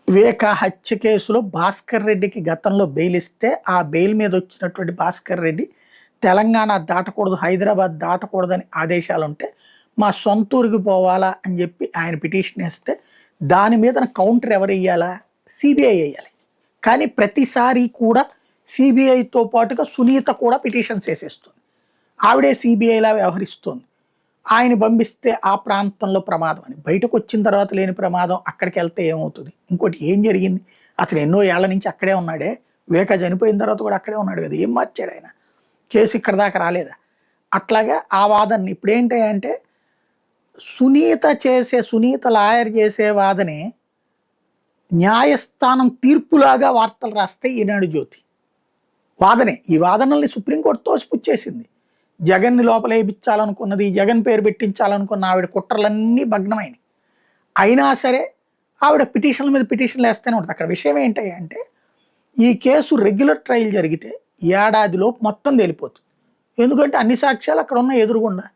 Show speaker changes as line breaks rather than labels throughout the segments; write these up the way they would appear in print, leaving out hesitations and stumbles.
వివేక హత్య కేసులో భాస్కర్ రెడ్డికి గతంలో బెయిల్ ఇస్తే ఆ బెయిల్ మీద వచ్చినటువంటి భాస్కర్ రెడ్డి తెలంగాణ దాటకూడదు, హైదరాబాద్ దాటకూడదని ఆదేశాలు ఉంటే మా సొంత ఊరికి పోవాలా అని చెప్పి ఆయన పిటిషన్ వేస్తే దాని మీద కౌంటర్ ఎవరు వేయాలా? సిబిఐ వేయాలి. కానీ ప్రతిసారి కూడా సిబిఐతో పాటుగా సునీత కూడా పిటిషన్స్ వేసేస్తుంది. ఆవిడే సిబిఐలా వ్యవహరిస్తుంది. ఆయన పంపిస్తే ఆ ప్రాంతంలో ప్రమాదం అని, బయటకు వచ్చిన తర్వాత లేని ప్రమాదం అక్కడికి వెళ్తే ఏమవుతుంది? ఇంకోటి ఏం జరిగింది? అతను ఎన్నో ఏళ్ల నుంచి అక్కడే ఉన్నాడే. వివేక చనిపోయిన తర్వాత కూడా అక్కడే ఉన్నాడు కదా, ఏం మార్చాడు ఆయన? కేసు ఇక్కడ దాకా రాలేదా? అట్లాగే ఆ వాదనని ఇప్పుడు ఏంటంటే సునీత లాయర్ చేసే వాదనే న్యాయస్థానం తీర్పులాగా వార్తలు రాస్తే ఈనాడు జ్యోతి వాదనే. ఈ వాదనల్ని సుప్రీంకోర్టు తోసిపుచ్చేసింది. జగన్ని లోపలేపించాలనుకున్నది, జగన్ పేరు పెట్టించాలనుకున్న ఆవిడ కుట్రలన్నీ భగ్నమైనవి. అయినా సరే ఆవిడ పిటిషన్ల మీద పిటిషన్లు వేస్తూనే ఉంటుంది. అక్కడ విషయం ఏంటంటే ఈ కేసు రెగ్యులర్ ట్రయల్ జరిగితే ఏడాదిలోపు మొత్తం తేలిపోతుంది. ఎందుకంటే అన్ని సాక్ష్యాలు అక్కడ ఉన్న ఎదురుగుండా.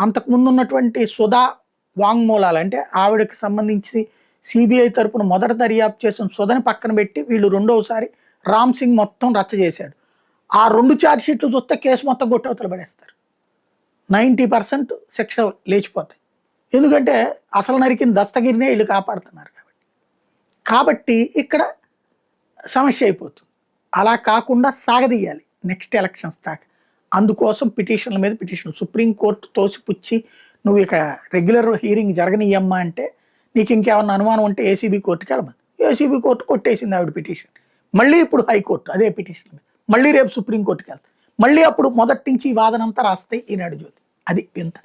అంతకుముందు ఉన్నటువంటి సుధా వాంగ్మూలాలు, అంటే ఆవిడకి సంబంధించి సిబిఐ తరపున మొదట దర్యాప్తు చేసిన సుధని పక్కన పెట్టి వీళ్ళు రెండవసారి రామ్ సింగ్ మొత్తం రచ్చ చేశాడు. ఆ 2 ఛార్జ్షీట్లు చూస్తే కేసు మొత్తం గొట్టవతలు పడేస్తారు. 90% శిక్ష లేచిపోతాయి. ఎందుకంటే అసలు నరికిన దస్తగిరినే వీళ్ళు కాపాడుతున్నారు కాబట్టి ఇక్కడ సమస్య అయిపోతుంది. అలా కాకుండా సాగదీయాలి నెక్స్ట్ ఎలక్షన్స్ దాకా. అందుకోసం పిటిషన్ల మీద పిటిషన్లు సుప్రీంకోర్టు తోసిపుచ్చి నువ్వు ఇక రెగ్యులర్ హీరింగ్ జరగనీయమ్మా అంటే నీకు ఇంకేమన్నా అనుమానం ఉంటే ఏసీబీ కోర్టుకి వెళ్ళమని. ఏసీబీ కోర్టు కొట్టేసింది ఆవిడ పిటిషన్. మళ్ళీ ఇప్పుడు హైకోర్టు అదే పిటిషన్, మళ్ళీ రేపు సుప్రీంకోర్టుకి వెళ్తాయి. మళ్ళీ అప్పుడు మొదటి నుంచి ఈ వాదన అంతా రాస్తాయి ఈనాడు జ్యోతి. అది వింత.